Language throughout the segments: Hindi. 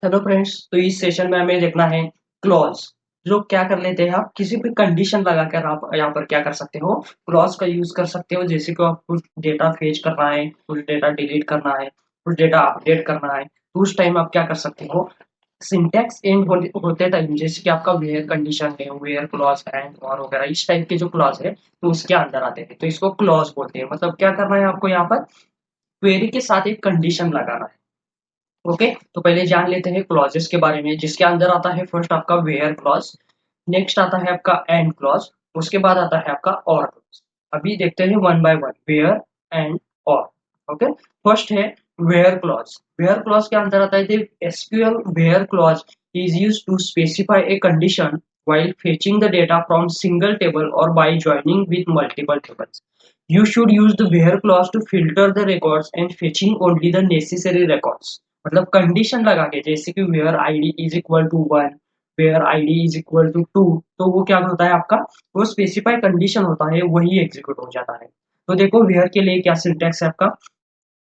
Hello friends. तो इस सेशन में हमें देखना है क्लॉज। जो क्या कर लेते हैं, आप किसी भी कंडीशन लगाकर आप यहाँ पर क्या कर सकते हो, क्लॉज का यूज कर सकते हो। जैसे कि आप कुछ डेटा फेच करना है, कुछ डेटा डिलीट करना है, कुछ डेटा अपडेट करना है, तो उस टाइम आप क्या कर सकते हो, सिंटैक्स एंड होते टाइम जैसे कि आपका वेयर कंडीशन है, वेयर क्लॉज एंड और वगैरह इस टाइप के जो क्लॉज है तो उसके अंदर आते हैं, तो इसको क्लॉज बोलते हैं। मतलब क्या करना है आपको, यहाँ पर क्वेरी के साथ एक कंडीशन लगाना है। ओके, तो पहले जान लेते हैं क्लॉजेस के बारे में, जिसके अंदर आता है फर्स्ट आपका वेयर क्लॉज, नेक्स्ट आता है आपका एंड क्लॉज, उसके बाद आता है आपका और क्लॉज। अभी देखते हैं one by one, where and और। ओके, फर्स्ट है वेयर क्लॉज। वेयर क्लॉज के अंदर आता है SQL where clause is used to specify a condition while fetching the data from single table or by joining with multiple tables. You should use the where clause to filter the records and fetching only the necessary records. मतलब कंडीशन लगा के, जैसे कि where ID is equal to one, where ID is equal to two, तो वो क्या होता है आपका, वो स्पेसिफाई कंडीशन होता है, वही एग्जीक्यूट हो जाता है। तो देखो वेयर के लिए क्या सिंटैक्स है आपका,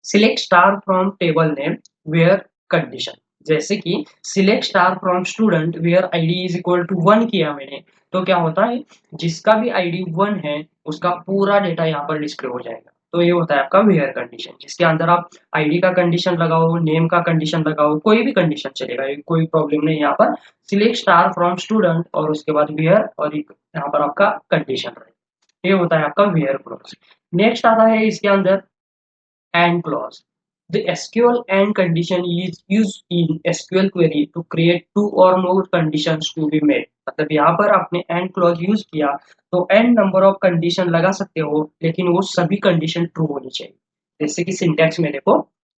select star from table name where condition. जैसे कि select star from student where ID is equal to one किया मैंने, तो क्या होता है, जिसका भी आईडी वन है उसका पूरा डेटा यहाँ पर डिस्प्ले हो जाएगा। तो ये होता है आपका वेयर कंडीशन, जिसके अंदर आप आईडी का कंडीशन लगाओ, नेम का कंडीशन लगाओ, कोई भी कंडीशन चलेगा, ये कोई प्रॉब्लम नहीं। यहाँ पर सिलेक्ट स्टार फ्रॉम स्टूडेंट और उसके बाद वेयर और यहाँ पर आपका कंडीशन रहेगा। ये होता है आपका वेयर क्लॉज। नेक्स्ट आता है इसके अंदर and clause. The SQL and condition is used in SQL query to create two or more conditions to be met. मतलब यहाँ पर आपने and clause यूज किया तो n नंबर ऑफ कंडीशन लगा सकते हो, लेकिन वो सभी कंडीशन ट्रू होनी चाहिए। जैसे कि सिंटैक्स में देखो,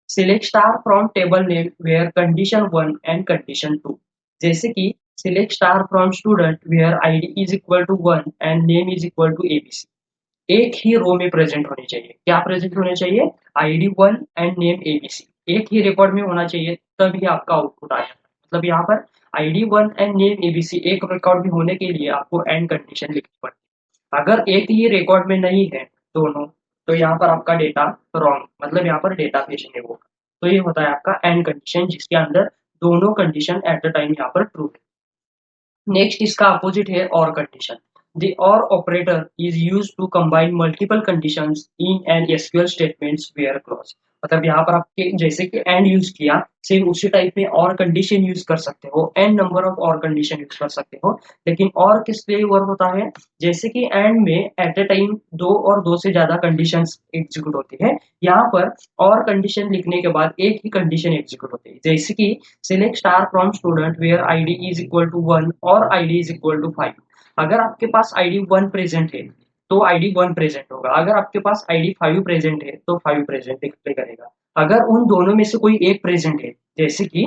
select star from table name where condition one and condition two. जैसे कि select star from student where ID is equal to one and name is equal to ABC. एक ही रो में प्रेजेंट होनी चाहिए। क्या प्रेजेंट होने चाहिए, ID one and name ABC एक ही रिकॉर्ड में होना चाहिए, तभी आपका आउटपुट आएगा। मतलब यहाँ पर ID one and name ABC एक रिकॉर्ड में होने के लिए आपको एंड कंडीशन लिखनी पड़ती है। अगर एक ही रिकॉर्ड में नहीं है दोनों, तो यहाँ पर आपका डेटा रॉन्ग, मतलब यहाँ पर डेटा फेच नहीं होगा। तो ये होता है आपका एंड कंडीशन, जिसके अंदर दोनों कंडीशन एट द टाइम यहाँ पर ट्रू है। नेक्स्ट इसका अपोजिट है और condition. The OR operator is used to combine multiple conditions in an SQL statements where clause। मतलब यहाँ पर आपके जैसे कि एंड यूज किया, सेम उसी टाइप में और कंडीशन यूज कर सकते हो, एन नंबर ऑफ और कंडीशन यूज कर सकते हो। लेकिन और किस लिए वर्क होता है, जैसे कि एंड में एट ए टाइम दो और दो से ज्यादा कंडीशंस एग्जीक्यूट होती है, यहाँ पर और कंडीशन लिखने के बाद एक ही कंडीशन एग्जीक्यूट होती है। जैसे कि select star from student where ID is equal to one और ID is equal to five. अगर आपके पास आईडी वन प्रेजेंट है तो आईडी वन प्रेजेंट होगा, अगर आपके पास आईडी फाइव प्रेजेंट है तो फाइव प्रेजेंट डिस्प्ले करेगा। अगर उन दोनों में से कोई एक प्रेजेंट है, जैसे कि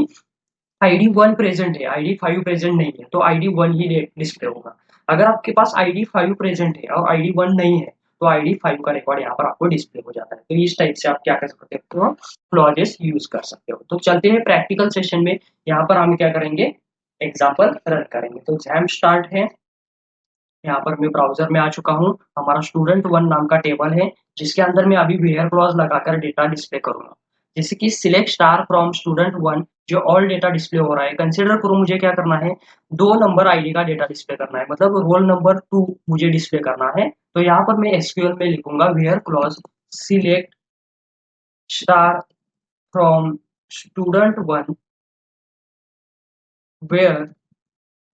आईडी वन प्रेजेंट है, आईडी फाइव प्रेजेंट नहीं है, तो आईडी वन ही डिस्प्ले होगा। अगर आपके पास आईडी फाइव प्रेजेंट है और आईडी वन नहीं है, तो आईडी फाइव का रिकॉर्ड यहाँ पर आपको डिस्प्ले हो जाता है। तो इस टाइप से आप क्या कर सकते हो, क्लॉजेस यूज कर सकते हो। तो चलते हैं प्रैक्टिकल सेशन में, यहाँ पर हम क्या करेंगे, एग्जाम्पल रन करेंगे। तो जैम स्टार्ट है, यहाँ पर मैं ब्राउजर में आ चुका हूँ। हमारा स्टूडेंट वन नाम का टेबल है, जिसके अंदर मैं अभी वेयर क्लॉज लगाकर डेटा डिस्प्ले करूंगा। जैसे कि select star from student one, जो ऑल डेटा डिस्प्ले हो रहा है, कंसिडर करो मुझे क्या करना है, दो नंबर आईडी का डेटा डिस्प्ले करना है, मतलब रोल नंबर टू मुझे डिस्प्ले करना है। तो यहाँ पर मैं एसक्यूएल में लिखूंगा where clause select star from student one where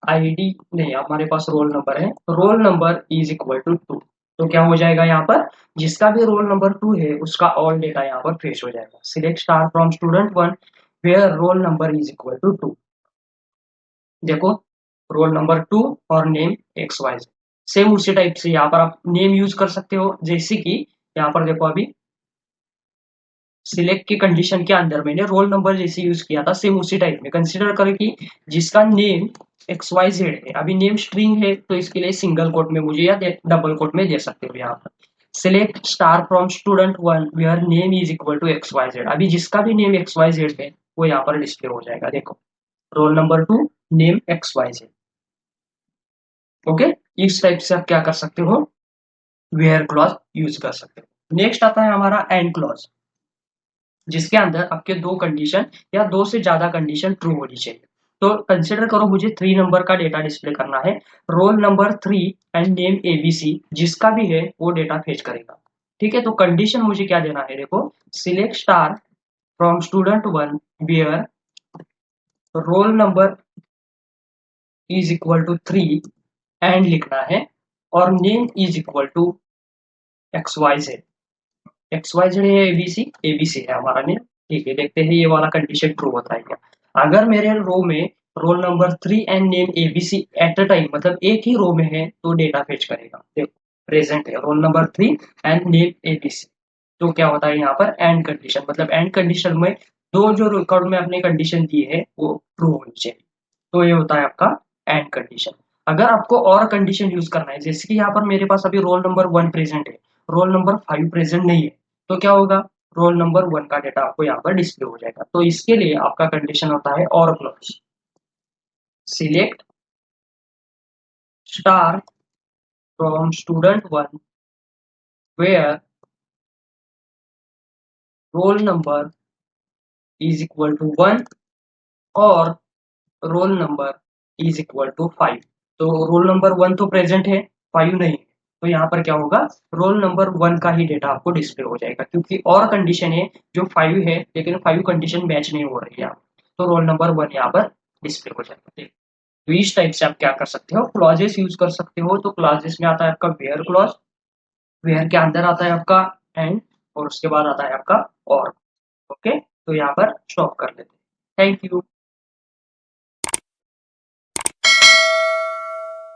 ID, नहीं हमारे पास रोल नंबर है, roll number is equal to two. तो क्या हो जाएगा यहाँ पर, जिसका भी रोल नंबर टू है उसका ऑल डेटा यहाँ पर फेच हो जाएगा। Select star from student one where roll number is equal to two. देखो, रोल नंबर टू और नेम एक्स वाई, सेम उसी टाइप से यहाँ पर आप नेम यूज कर सकते हो। जैसे कि यहाँ पर देखो, अभी सिलेक्ट की कंडीशन के अंदर मैंने रोल नंबर जैसे यूज किया था, सेम उसी टाइप में कंसीडर करें कि जिसका नेम एक्स वाई जेड है। अभी नेम स्ट्रिंग है तो इसके लिए सिंगल कोट में मुझे या डबल कोट में दे सकते हो। यहाँ पर select star from student one where name is equal to X Y Z. अभी जिसका भी नेम एक्स वाई जेड है वो यहाँ पर डिस्प्ले हो जाएगा। देखो, roll number two, name X Y Z. Okay, इस टाइप से आप क्या कर सकते हो, वेयर क्लॉज यूज कर सकते हो। नेक्स्ट आता है हमारा एंड क्लॉज। जिसके अंदर आपके दो कंडीशन या दो से ज्यादा कंडीशन ट्रू होनी चाहिए। तो कंसिडर करो मुझे 3 नंबर का डेटा डिस्प्ले करना है, roll number 3 and name ABC जिसका भी है वो डेटा फेच करेगा। ठीक है, तो कंडीशन मुझे क्या देना है, देखो select star from student 1 where roll number is equal to 3 and लिखना है, और name is equal to X Y Z. X Y Z है एबीसी, एबीसी है हमारा नेम। ठीक है, देखते हैं ये वाला कंडीशन ट्रू होता है क्या। अगर मेरे रो में roll number 3 and name ABC at a time, मतलब एक ही रो में है, तो डेटा फेच करेगा। देखो प्रेजेंट है roll number 3 and name ABC, तो क्या होता है यहाँ पर एंड कंडीशन, मतलब एंड कंडीशन में दो जो रिकॉर्ड में अपने कंडीशन दी है वो ट्रू होनी चाहिए। तो ये होता है आपका एंड कंडीशन। अगर आपको और कंडीशन यूज करना है, जैसे कि यहाँ पर मेरे पास अभी रोल नंबर 1 प्रेजेंट है, रोल नंबर 5 प्रेजेंट नहीं है, तो क्या होगा, रोल नंबर 1 का डेटा आपको यहाँ पर डिस्प्ले हो जाएगा। तो इसके लिए आपका कंडीशन होता है और clause, select star from student 1 where roll number is equal to 1 और roll number is equal to 5। तो रोल नंबर 1 तो प्रेजेंट है, 5 नहीं है, तो यहाँ पर क्या होगा, रोल नंबर 1 का ही डेटा आपको डिस्प्ले हो जाएगा, क्योंकि और कंडीशन है जो 5 है लेकिन 5 कंडीशन मैच नहीं हो रही है, तो रोल नंबर 1 यहाँ पर डिस्प्ले हो जाएगा। तो इस टाइप से आप क्या कर सकते हो, क्लॉजेस यूज कर सकते हो। तो क्लॉजेस में आता है आपका वेयर क्लॉज, वेयर के अंदर आता है आपका एंड, और उसके बाद आता है आपका और। ओके, तो यहाँ पर स्टॉप कर लेते हैं। Thank you.